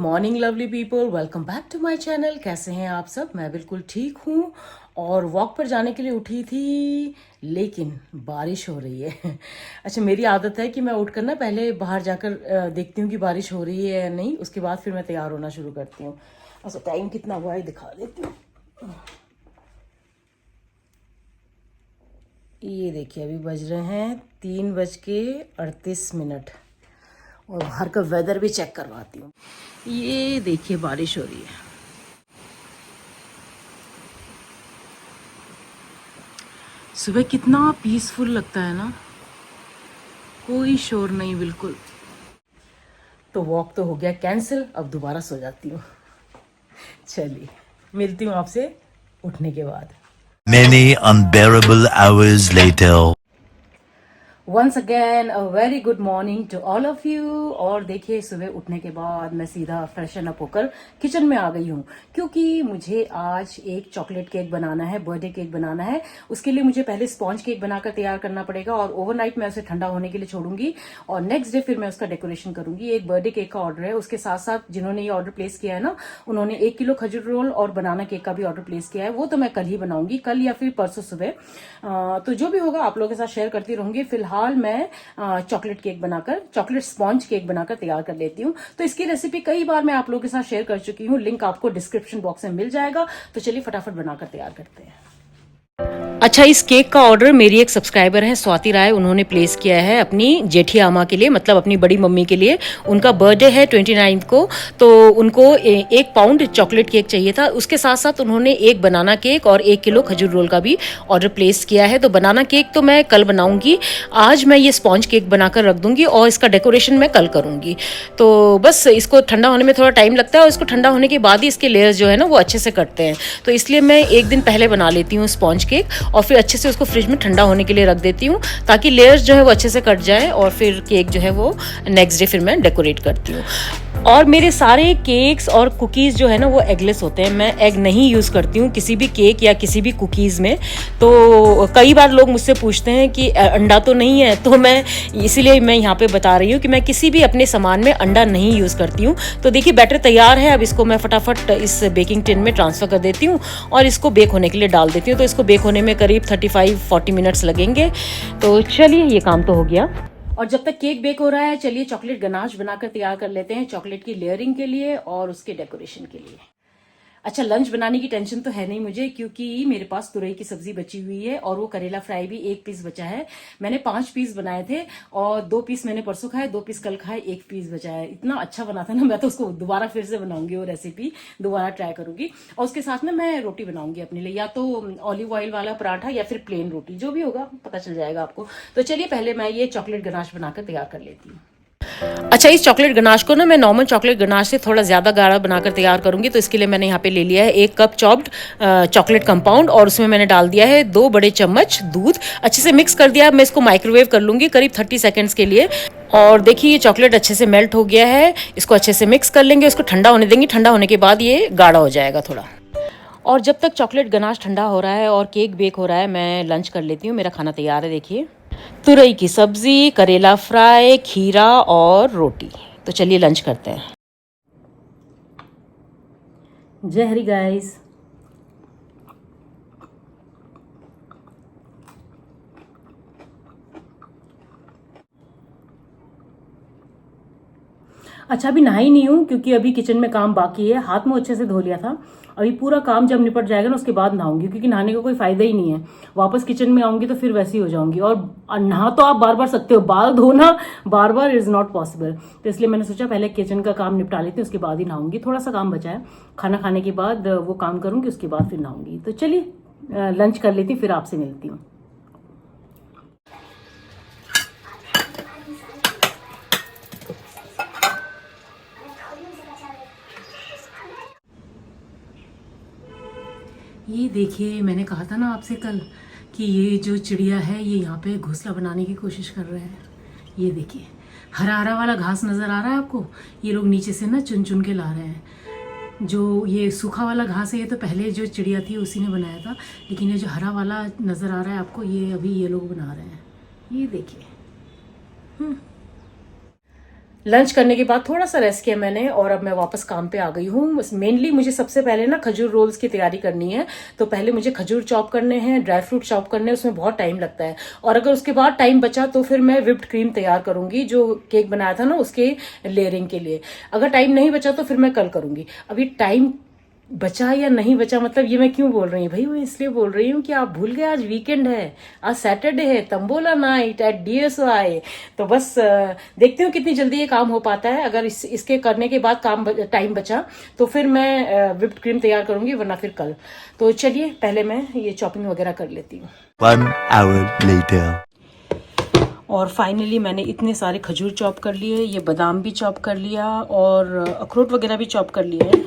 Morning lovely people, welcome back to my channel. कैसे हैं आप सब? मैं बिल्कुल ठीक हूँ और वॉक पर जाने के लिए उठी थी, लेकिन बारिश हो रही है। अच्छा, मेरी आदत है कि मैं उठकर ना पहले बाहर जाकर देखती हूँ कि बारिश हो रही है या नहीं, उसके बाद फिर मैं तैयार होना शुरू करती हूँ। अच्छा, टाइम कितना हुआ है दिखा देती हूँ। ये देखिए, अभी बज रहे हैं 3:38 और बाहर का वेदर भी चेक करवाती हूँ। ये देखिए, बारिश हो रही है। सुबह कितना पीसफुल लगता है ना, कोई शोर नहीं बिल्कुल। तो वॉक तो हो गया कैंसिल, अब दोबारा सो जाती हूँ। चलिए, मिलती हूँ आपसे उठने के बाद। Many unbearable hours later. Once again a very good morning to all of you. और देखिए, सुबह उठने के बाद मैं सीधा फ्रेशन अप होकर किचन में आ गई हूँ, क्योंकि मुझे आज एक चॉकलेट केक बनाना है, बर्थडे केक बनाना है। उसके लिए मुझे पहले स्पॉन्ज केक बनाकर तैयार करना पड़ेगा और ओवरनाइट मैं उसे ठंडा होने के लिए छोड़ूंगी और नेक्स्ट डे फिर मैं उसका डेकोरेशन करूंगी। एक बर्थडे केक का ऑर्डर है, उसके साथ साथ जिन्होंने ये ऑर्डर प्लेस किया है ना, उन्होंने 1 किलो खजूर रोल और बनाना केक का भी ऑर्डर प्लेस किया है। वो तो मैं कल ही बनाऊंगी, कल या फिर परसों सुबह। तो जो भी होगा आप लोगों के साथ शेयर करती रहूंगी। फिलहाल मैं चॉकलेट केक बनाकर, चॉकलेट स्पॉन्ज केक बनाकर तैयार कर लेती हूँ। तो इसकी रेसिपी कई बार मैं आप लोगों के साथ शेयर कर चुकी हूँ, लिंक आपको डिस्क्रिप्शन बॉक्स में मिल जाएगा। तो चलिए फटाफट बनाकर तैयार करते हैं। अच्छा, इस केक का ऑर्डर मेरी एक सब्सक्राइबर है स्वाति राय, उन्होंने प्लेस किया है अपनी जेठी आमा के लिए, मतलब अपनी बड़ी मम्मी के लिए। उनका बर्थडे है 29 को, तो उनको 1 पाउंड चॉकलेट केक चाहिए था। उसके साथ साथ उन्होंने 1 बनाना केक और 1 किलो खजूर रोल का भी ऑर्डर प्लेस किया है। तो बनाना केक तो मैं कल बनाऊंगी, आज मैं ये स्पॉन्ज केक बनाकर रख दूंगी और इसका डेकोरेशन मैं कल करूंगी। तो बस इसको ठंडा होने में थोड़ा टाइम लगता है और इसको ठंडा होने के बाद ही इसके लेयर्स जो है ना वो अच्छे से कटते हैं। तो इसलिए मैं 1 दिन पहले बना लेती हूँ स्पॉन्ज केक और फिर अच्छे से उसको फ्रिज में ठंडा होने के लिए रख देती हूँ, ताकि लेयर्स जो है वो अच्छे से कट जाए और फिर केक जो है वो नेक्स्ट डे फिर मैं डेकोरेट करती हूँ। और मेरे सारे केक्स और कुकीज़ जो है ना वो एगलेस होते हैं, मैं एग नहीं यूज़ करती हूँ किसी भी केक या किसी भी कुकीज़ में। तो कई बार लोग मुझसे पूछते हैं कि अंडा तो नहीं है, तो मैं इसीलिए मैं यहाँ पे बता रही हूँ कि मैं किसी भी अपने सामान में अंडा नहीं यूज़ करती हूँ। तो देखिए, बैटर तैयार है। अब इसको मैं फटाफट इस बेकिंग टिन में ट्रांसफ़र कर देती हूँ और इसको बेक होने के लिए डाल देती हूँ। तो इसको बेक होने में करीब 35-40 मिनट्स लगेंगे। तो चलिए, ये काम तो हो गया। और जब तक केक बेक हो रहा है, चलिए चॉकलेट गनाश बनाकर तैयार कर लेते हैं, चॉकलेट की लेयरिंग के लिए और उसके डेकोरेशन के लिए। अच्छा, लंच बनाने की टेंशन तो है नहीं मुझे, क्योंकि मेरे पास तुरई की सब्जी बची हुई है और वो करेला फ्राई भी 1 पीस बचा है। मैंने 5 पीस बनाए थे और 2 पीस मैंने परसों खाए, 2 पीस कल खाए, 1 पीस बचा है। इतना अच्छा बना था ना, मैं तो उसको दोबारा फिर से बनाऊंगी, वो रेसिपी दोबारा ट्राई करूंगी। और उसके साथ में मैं रोटी बनाऊंगी अपने लिए, या तो ऑलिव ऑयल वाला पराठा या फिर प्लेन रोटी, जो भी होगा पता चल जाएगा आपको। तो चलिए, पहले मैं ये चॉकलेट गनाश बनाकर तैयार कर लेती हूँ। अच्छा, इस चॉकलेट गनाश को ना मैं नॉर्मल चॉकलेट गनाश से थोड़ा ज़्यादा गाढ़ा बनाकर तैयार करूंगी। तो इसके लिए मैंने यहाँ पे ले लिया है 1 कप चॉप्ड चॉकलेट कंपाउंड और उसमें मैंने डाल दिया है 2 बड़े चम्मच दूध। अच्छे से मिक्स कर दिया। अब मैं इसको माइक्रोवेव कर लूँगी करीब 30 सेकेंड्स के लिए। और देखिए, ये चॉकलेट अच्छे से मेल्ट हो गया है। इसको अच्छे से मिक्स कर लेंगे, उसको ठंडा होने देंगे। ठंडा होने के बाद ये गाढ़ा हो जाएगा थोड़ा। और जब तक चॉकलेट गनाश ठंडा हो रहा है और केक बेक हो रहा है, मैं लंच कर लेती हूँ। मेरा खाना तैयार है। देखिए, तुरई की सब्जी, करेला फ्राई, खीरा और रोटी। तो चलिए लंच करते हैं। जय हरी गाइस। अच्छा, अभी नहाई नहीं हूँ क्योंकि अभी किचन में काम बाकी है। हाथ मुंह अच्छे से धो लिया था, अभी पूरा काम जब निपट जाएगा ना उसके बाद नहाऊंगी, क्योंकि नहाने का कोई फायदा ही नहीं है। वापस किचन में आऊंगी तो फिर वैसी हो जाऊंगी। और नहा तो आप बार बार सकते हो, बाल धोना बार बार इज नॉट पॉसिबल। तो इसलिए मैंने सोचा पहले किचन का काम निपटा लेती हूँ, उसके बाद ही नहाऊंगी। थोड़ा सा काम बचा है, खाना खाने के बाद वो काम करूंगी, उसके बाद फिर नहाऊंगी। तो चलिए लंच कर लेती हूँ, फिर आपसे मिलती हूँ। ये देखिए, मैंने कहा था ना आपसे कल कि ये जो चिड़िया है ये यहाँ पे घोंसला बनाने की कोशिश कर रहे हैं। ये देखिए, हरा हरा वाला घास नज़र आ रहा है आपको, ये लोग नीचे से ना चुन चुन के ला रहे हैं। जो ये सूखा वाला घास है, ये तो पहले जो चिड़िया थी उसी ने बनाया था, लेकिन ये जो हरा वाला नज़र आ रहा है आपको, ये अभी ये लोग बना रहे हैं। ये देखिए। लंच करने के बाद थोड़ा सा रेस्ट किया मैंने और अब मैं वापस काम पे आ गई हूँ। मेनली मुझे सबसे पहले ना खजूर रोल्स की तैयारी करनी है, तो पहले मुझे खजूर चॉप करने हैं, ड्राई फ्रूट चॉप करने हैं, उसमें बहुत टाइम लगता है। और अगर उसके बाद टाइम बचा तो फिर मैं व्हिप्ड क्रीम तैयार करूंगी, जो केक बनाया था ना उसके लेयरिंग के लिए। अगर टाइम नहीं बचा तो फिर मैं कल करूंगी। अभी टाइम बचा या नहीं बचा, मतलब ये मैं क्यों बोल रही हूँ भाई, वो इसलिए बोल रही हूँ कि आप भूल गए आज वीकेंड है, आज सैटरडे है, तंबोला नाइट एट DSY। तो बस देखते हो कितनी जल्दी ये काम हो पाता है। अगर इसके करने के बाद टाइम बचा तो फिर मैं व्हिप्ड क्रीम तैयार करूंगी, वरना फिर कल। तो चलिए पहले मैं ये चॉपिंग वगैरह कर लेती हूँ। 1 hour later. और फाइनली मैंने इतने सारे खजूर चॉप कर लिए, ये बादाम भी चॉप कर लिया और अखरोट वगैरह भी चॉप कर लिए हैं।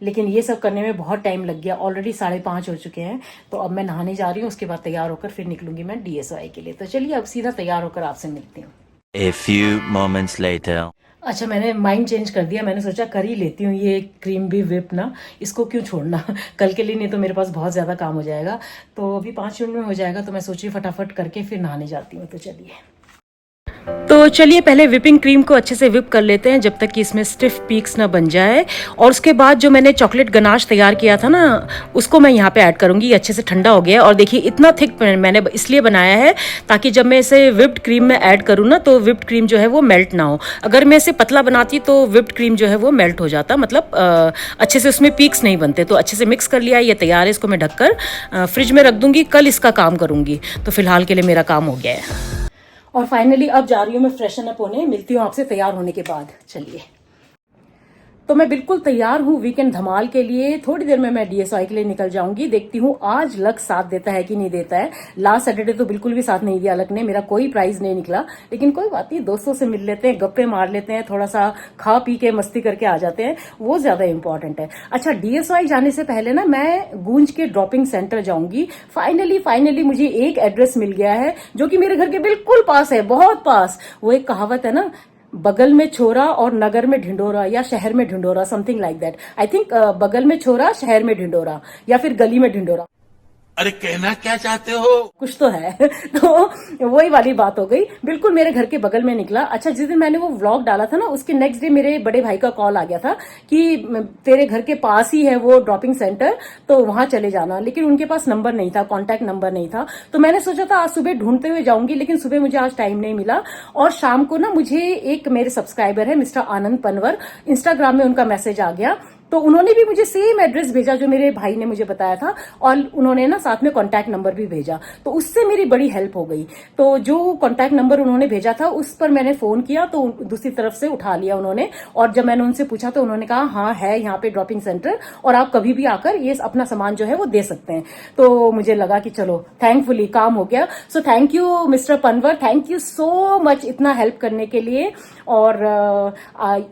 लेकिन ये सब करने में बहुत टाइम लग गया, ऑलरेडी 5:30 हो चुके हैं। तो अब मैं नहाने जा रही हूँ, उसके बाद तैयार होकर फिर निकलूंगी मैं DSY के लिए। तो चलिए अब सीधा तैयार होकर आपसे मिलती हूँ। A few moments later. अच्छा, मैंने माइंड चेंज कर दिया, मैंने सोचा कर ही लेती हूँ ये क्रीम भी व्हिप ना, इसको क्यों छोड़ना कल के लिए, नहीं तो मेरे पास बहुत ज़्यादा काम हो जाएगा। तो अभी 5 मिनट में हो जाएगा, तो मैं सोची फटाफट करके फिर नहाने जाती हूँ। तो चलिए पहले व्हिपिंग क्रीम को अच्छे से व्हिप कर लेते हैं, जब तक कि इसमें स्टिफ पीक्स ना बन जाए। और उसके बाद जो मैंने चॉकलेट गनाश तैयार किया था ना, उसको मैं यहाँ पे ऐड करूँगी। ये अच्छे से ठंडा हो गया और देखिए इतना थिक मैंने इसलिए बनाया है ताकि जब मैं इसे व्हिप्ड क्रीम में ऐड करूँ ना, तो व्हिप्ड क्रीम जो है वो मेल्ट ना हो। अगर मैं इसे पतला बनाती तो व्हिप्ड क्रीम जो है वो मेल्ट हो जाता, मतलब अच्छे से उसमें पीक्स नहीं बनते। तो अच्छे से मिक्स कर लिया, ये तैयार है। इसको मैं ढककर फ्रिज में रख दूंगी, कल इसका काम करूँगी। तो फिलहाल के लिए मेरा काम हो गया है। और फाइनली अब जा रही हूँ मैं फ्रेशन अप होने, मिलती हूँ आपसे तैयार होने के बाद। चलिए, तो मैं बिल्कुल तैयार हूँ वीकेंड धमाल के लिए। थोड़ी देर में मैं DSY के लिए निकल जाऊंगी। देखती हूँ आज लक साथ देता है कि नहीं देता है। लास्ट सैटरडे तो बिल्कुल भी साथ नहीं दिया लक ने, मेरा कोई प्राइज नहीं निकला। लेकिन कोई बात नहीं, दोस्तों से मिल लेते हैं, गप्पे मार लेते हैं, थोड़ा सा खा पी के मस्ती करके आ जाते हैं, वो ज्यादा इंपॉर्टेंट है। अच्छा, DSY जाने से पहले ना मैं गूंज के ड्रॉपिंग सेंटर जाऊंगी। फाइनली मुझे एक एड्रेस मिल गया है जो कि मेरे घर के बिल्कुल पास है, बहुत पास। वो एक कहावत है ना, बगल में छोरा और नगर में ढिंडोरा, या शहर में ढिंडोरा, something like that. I think बगल में छोरा, शहर में ढिंडोरा, या फिर गली में ढिंडोरा। अरे कहना क्या चाहते हो? कुछ तो है तो वही वाली बात हो गई, बिल्कुल मेरे घर के बगल में निकला। अच्छा, जिस दिन मैंने वो व्लॉग डाला था ना, उसके नेक्स्ट डे मेरे बड़े भाई का कॉल आ गया था कि तेरे घर के पास ही है वो ड्रॉपिंग सेंटर, तो वहां चले जाना। लेकिन उनके पास नंबर नहीं था, कॉन्टैक्ट नंबर नहीं था। तो मैंने सोचा था आज सुबह ढूंढते हुए जाऊंगी, लेकिन सुबह मुझे आज टाइम नहीं मिला। और शाम को ना मुझे एक मेरे सब्सक्राइबर है मिस्टर आनंद पनवर, इंस्टाग्राम में उनका मैसेज आ गया, तो उन्होंने भी मुझे सेम एड्रेस भेजा जो मेरे भाई ने मुझे बताया था, और उन्होंने ना साथ में कॉन्टैक्ट नंबर भी भेजा। तो उससे मेरी बड़ी हेल्प हो गई। तो जो कॉन्टैक्ट नंबर उन्होंने भेजा था उस पर मैंने फोन किया, तो दूसरी तरफ से उठा लिया उन्होंने। और जब मैंने उनसे पूछा तो उन्होंने कहा हाँ है यहाँ पे ड्रॉपिंग सेंटर, और आप कभी भी आकर ये अपना सामान जो है वो दे सकते हैं। तो मुझे लगा कि चलो थैंकफुली काम हो गया। सो thank you mister Panwar, thank you so much इतना हेल्प करने के लिए। और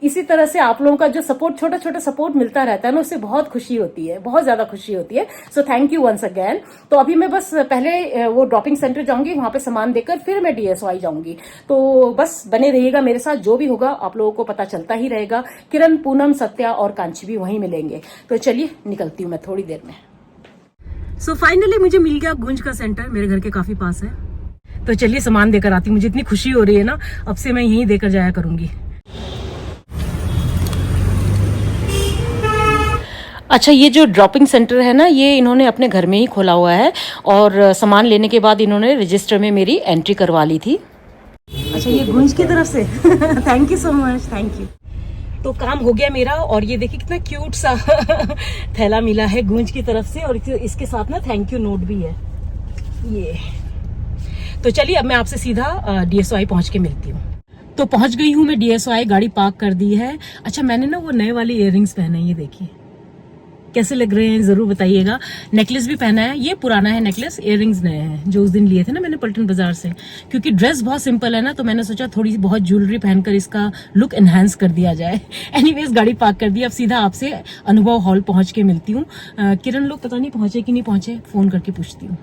इसी तरह से आप लोगों का जो सपोर्ट, छोटा छोटा सपोर्ट मिलता रहता है ना, उससे बहुत खुशी होती है, बहुत ज्यादा खुशी होती है। So thank you once again. तो अभी मैं बस पहले वो ड्रॉपिंग सेंटर जाऊंगी, वहां पे सामान देकर फिर मैं DSY जाऊंगी। तो बस बने रहिएगा मेरे साथ, जो भी होगा आप लोगों को पता चलता ही रहेगा। किरण, पूनम, सत्या और कांची भी वहीं मिलेंगे। तो चलिए निकलती हूँ मैं थोड़ी देर में। सो फाइनली मुझे मिल गया गूंज का सेंटर, मेरे घर के काफी पास है। तो चलिए सामान देकर आती हूँ। मुझे इतनी खुशी हो रही है ना, अब से मैं यहीं देकर जाया करूंगी। अच्छा, ये जो ड्रॉपिंग सेंटर है ना, ये इन्होंने अपने घर में ही खोला हुआ है, और सामान लेने के बाद इन्होंने रजिस्टर में मेरी एंट्री करवा ली थी। अच्छा, ये गूंज की तरफ से thank you so much, thank you. तो काम हो गया मेरा, और ये देखिए कितना क्यूट सा थैला मिला है गूंज की तरफ से, और इसके साथ ना थैंक यू नोट भी है ये। तो चलिए अब मैं आपसे सीधा DSY पहुंच के मिलती हूँ। तो पहुंच गई हूँ मैं DSY, गाड़ी पार्क कर दी है। अच्छा, मैंने ना वो नए वाले इयररिंग्स पहने हैं, ये देखिए कैसे लग रहे हैं जरूर बताइएगा। नेकलेस भी पहना है, ये पुराना है नेकलेस, इयररिंग्स नए हैं जो उस दिन लिए थे ना मैंने पलटन बाजार से। क्योंकि ड्रेस बहुत सिंपल है ना, तो मैंने सोचा थोड़ी बहुत ज्वेलरी पहनकर इसका लुक एनहांस कर दिया जाए। एनीवेज गाड़ी पार्क कर दी, अब सीधा आपसे अनुभव हॉल पहुंच के मिलती हूँ। किरण लोग पता नहीं पहुंचे कि नहीं पहुंचे, फोन करके पूछती हूँ।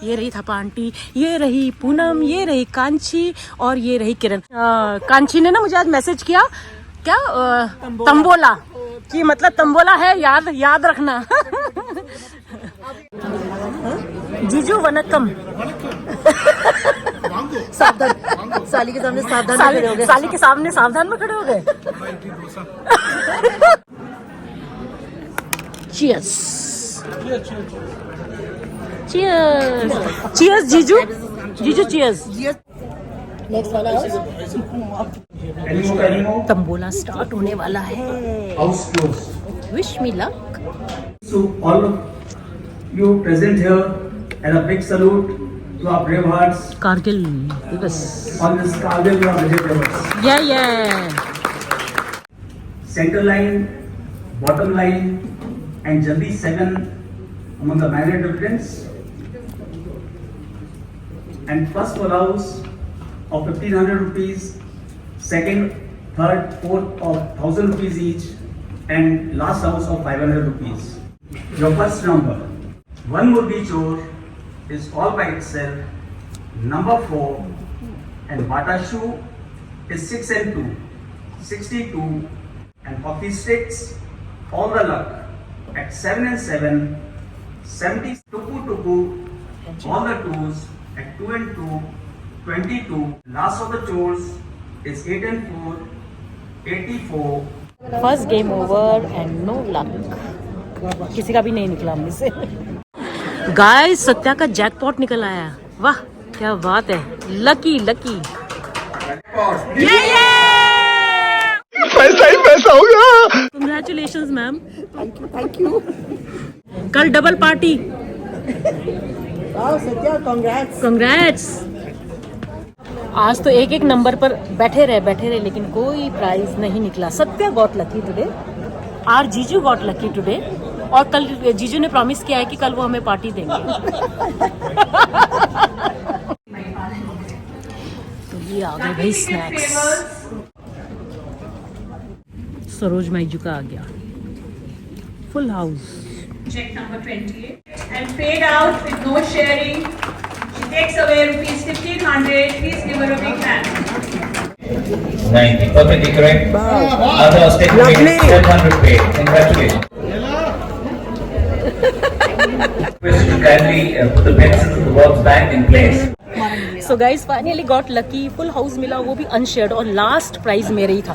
ये रही थापा आंटी, ये रही पूनम, ये रही कांची, और ये रही किरण। कांची ने ना मुझे आज मैसेज किया, क्या तंबोला की, मतलब तंबोला है, याद रखना। जीजू वनक्कम। साली के सामने सावधान खड़े हो गए। साली के सामने सावधान में खड़े हो गए। Cheers. Cheers. Cheers, जीजू। जीजू cheers. नेक्स्ट वाला तंबोला स्टार्ट होने वाला है। House close. Wish me luck. So all of you present here, and a big salute to our brave hearts Kargil दिवस। on this Kargil Vijay Diwas. Yeah. Center line, bottom line, and Jaldi 7 among the minor dividends. And first full house of 1500 rupees, second, third, fourth of 1000 rupees each, and last house of 500 rupees. Your first number, one Murgi Chor, is all by itself, number 4, and Bata Shoe is 6 and 2, 62, and Coffee Sticks, all the luck, at 7 and 7, 70, Tuku, all the 2s, at 2 and 2, 22, last of the chores is 8 and 4, 84. First game over and no luck. किसी का भी नहीं निकला हमने से। Guys Satya का jackpot निकल आया। वाह क्या बात है। Lucky lucky. पैसा ही पैसा हो गया। Congratulations ma'am. Thank you. कल double party. Satya congrats. Congrats. आज तो एक एक नंबर पर बैठे रहे लेकिन कोई प्राइज नहीं निकला। Satya got lucky today. Or जीजू गॉट लकी टुडे। और कल जीजू ने प्रॉमिस किया है कि कल वो हमें पार्टी देंगे। तो ये आ गए भाई स्नैक्स। सरोज माइजू का आ गया। Full house. Check number 28 and paid out with no sharing. She takes away rupees 1500. Please give her a big hand. 90. Perfectly correct. Others take away 700 paid. Congratulations. Request you to kindly put the pencils of the box back in place. So guys finally got lucky. Full house मिला, वो भी unshared, और last prize मेरे ही था।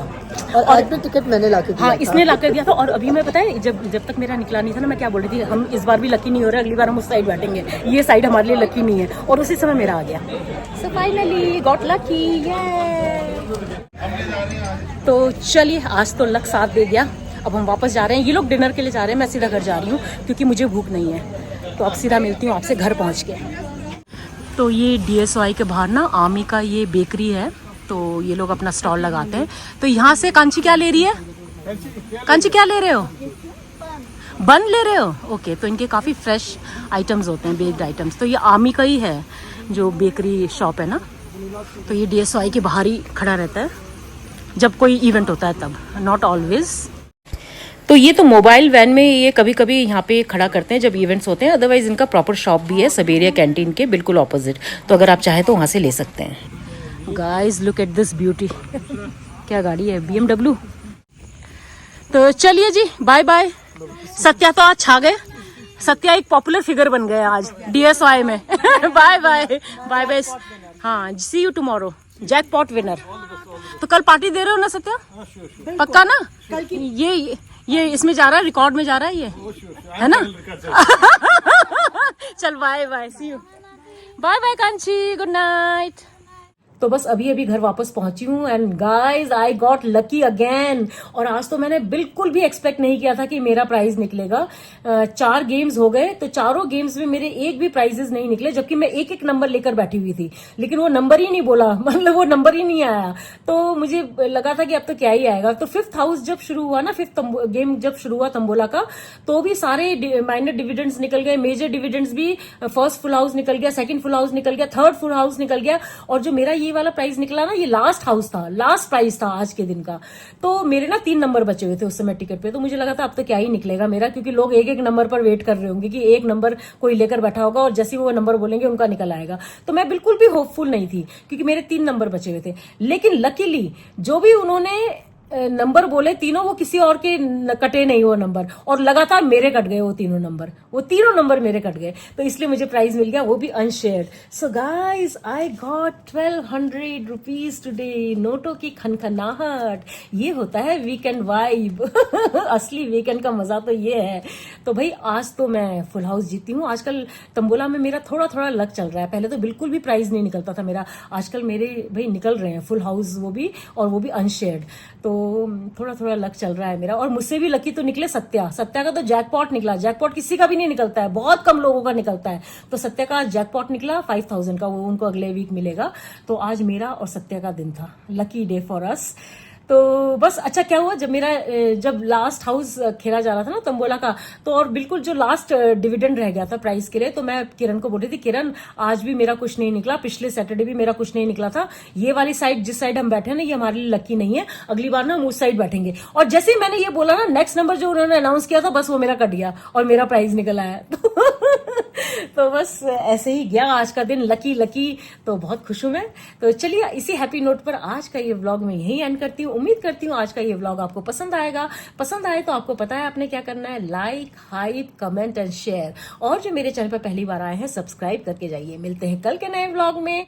और आज भी ticket मैंने लाके दिया। हाँ इसने ला कर दिया था। और अभी मैं पता है जब तक मेरा निकला नहीं था ना, मैं क्या बोल रही थी, हम इस बार भी लकी नहीं हो रहे, अगली बार हम उस साइड बैठेंगे, ये साइड हमारे लिए लकी नहीं है। और उसी समय मेरा आ गया। So finally got lucky. तो चलिए आज तो लक साथ दे गया। अब हम वापस जा रहे हैं। ये लोग डिनर के लिए जा रहे हैं, मैं सीधा घर जा रही हूँ क्योंकि मुझे भूख नहीं है। तो अब सीधा मिलती हूँ आपसे घर पहुँच के। तो ये DSOI के बाहर ना आमी का ये बेकरी है, तो ये लोग अपना स्टॉल लगाते हैं। तो यहाँ से कांची क्या ले रही है? कांची क्या ले रहे हो? बन ले रहे हो? ओके। तो इनके काफ़ी फ्रेश आइटम्स होते हैं, बेक्ड आइटम्स। तो ये आमी का ही है जो बेकरी शॉप है ना। तो ये DSOI के बाहर ही खड़ा रहता है जब कोई इवेंट होता है तब, नॉट ऑलवेज। तो ये तो मोबाइल वैन में ये कभी कभी यहाँ पे खड़ा करते हैं जब इवेंट्स होते हैं। अदरवाइज इनका प्रॉपर शॉप भी है सबेरिया कैंटीन के बिल्कुल ऑपोजिट। तो अगर आप चाहें तो वहाँ से ले सकते हैं। Guys look at this beauty. क्या गाड़ी है? BMW। तो चलिए जी बाय बाय। सत्या तो आज छा गए। सत्या एक पॉपुलर फिगर बन गए आज DSOI में। Bye bye bye bye. हाँ see you tomorrow. Jackpot winner. तो कल पार्टी दे रहे हो ना सत्या? पक्का ना? ये इसमें जा रहा है, रिकॉर्ड में जा रहा है ये, है ना? चल bye bye, see you. Bye bye Kanchi, good night. तो बस अभी अभी घर वापस पहुंची हूँ and guys I got lucky again. और आज तो मैंने बिल्कुल भी एक्सपेक्ट नहीं किया था कि मेरा प्राइज निकलेगा। 4 गेम्स हो गए, तो चारों गेम्स में मेरे एक भी प्राइजेस नहीं निकले, जबकि मैं एक एक नंबर लेकर बैठी हुई थी, लेकिन वो नंबर ही नहीं बोला, मतलब वो नंबर ही नहीं आया। तो मुझे लगा था कि अब तो क्या ही आएगा। तो 5th हाउस जब शुरू हुआ ना, 5th गेम जब शुरू हुआ तंबोला का, तो भी सारे माइनर डिविडेंड्स निकल गए, मेजर डिविडेंड्स भी। फर्स्ट फुल हाउस निकल गया, सेकंड फुल हाउस निकल गया, थर्ड फुल हाउस निकल गया। और जो मेरा ये वाला प्राइस निकला ना, ये लास्ट हाउस था, लास्ट प्राइस था आज के दिन का। तो मेरे ना 3 नंबर बचे हुए थे उस समय टिकट पे। तो मुझे लगा था अब तो क्या ही निकलेगा मेरा, क्योंकि लोग एक एक नंबर पर वेट कर रहे होंगे कि एक नंबर कोई लेकर बैठा होगा और जैसे वो नंबर बोलेंगे उनका निकल आएगा। तो मैं बिल्कुल भी होपफुल नहीं थी क्योंकि मेरे 3 नंबर बचे हुए थे। लेकिन लकीली जो भी उन्होंने नंबर बोले तीनों, वो किसी और के कटे नहीं वो नंबर, और लगातार मेरे कट गए वो तीनों नंबर मेरे कट गए, तो इसलिए मुझे प्राइज मिल गया, वो भी unshared. So guys I got 1200 rupees today. नोटों की खनखनाहट, ये होता है वीकेंड वाइब। असली वीकेंड का मजा तो ये है। तो भाई आज तो मैं फुल हाउस जीती हूँ। आजकल तंबोला में मेरा थोड़ा थोड़ा लक चल रहा है, पहले तो बिल्कुल भी प्राइज नहीं निकलता था मेरा, आजकल मेरे भाई निकल रहे हैं फुल हाउस, वो भी और वो भी अनशेयर्ड। तो थोड़ा थोड़ा लक चल रहा है मेरा। और मुझसे भी लकी तो निकले सत्या का तो जैकपॉट निकला। जैकपॉट किसी का भी नहीं निकलता है, बहुत कम लोगों का निकलता है। तो सत्या का जैकपॉट निकला 5000 का, वो उनको अगले वीक मिलेगा। तो आज मेरा और सत्या का दिन था, लकी डे फॉर अस। तो बस अच्छा क्या हुआ, जब लास्ट हाउस खेला जा रहा था ना तंबोला का, तो और बिल्कुल जो लास्ट डिविडेंड रह गया था प्राइस के लिए, तो मैं किरण को बोल रही थी, किरण आज भी मेरा कुछ नहीं निकला, पिछले सैटरडे भी मेरा कुछ नहीं निकला था। ये वाली साइड जिस साइड हम बैठे हैं ना, ये हमारे लिए लकी नहीं है, अगली बार ना हम उस साइड बैठेंगे। और जैसे ही मैंने ये बोला ना, नेक्स्ट नंबर जो उन्होंने अनाउंस किया था, बस वो मेरा कट गया और मेरा प्राइज निकल आया। तो बस ऐसे ही गया आज का दिन, लकी। तो बहुत खुश हूं मैं। तो चलिए इसी हैप्पी नोट पर आज का ये व्लॉग मैं यही एंड करती हूँ। उम्मीद करती हूँ आज का ये व्लॉग आपको पसंद आएगा। पसंद आए तो आपको पता है आपने क्या करना है, like, hype, comment and share. और जो मेरे चैनल पर पहली बार आए हैं, सब्सक्राइब करके जाइए। मिलते हैं कल के नए व्लॉग में।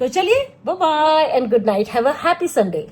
तो चलिए bye bye and good night, have a happy Sunday.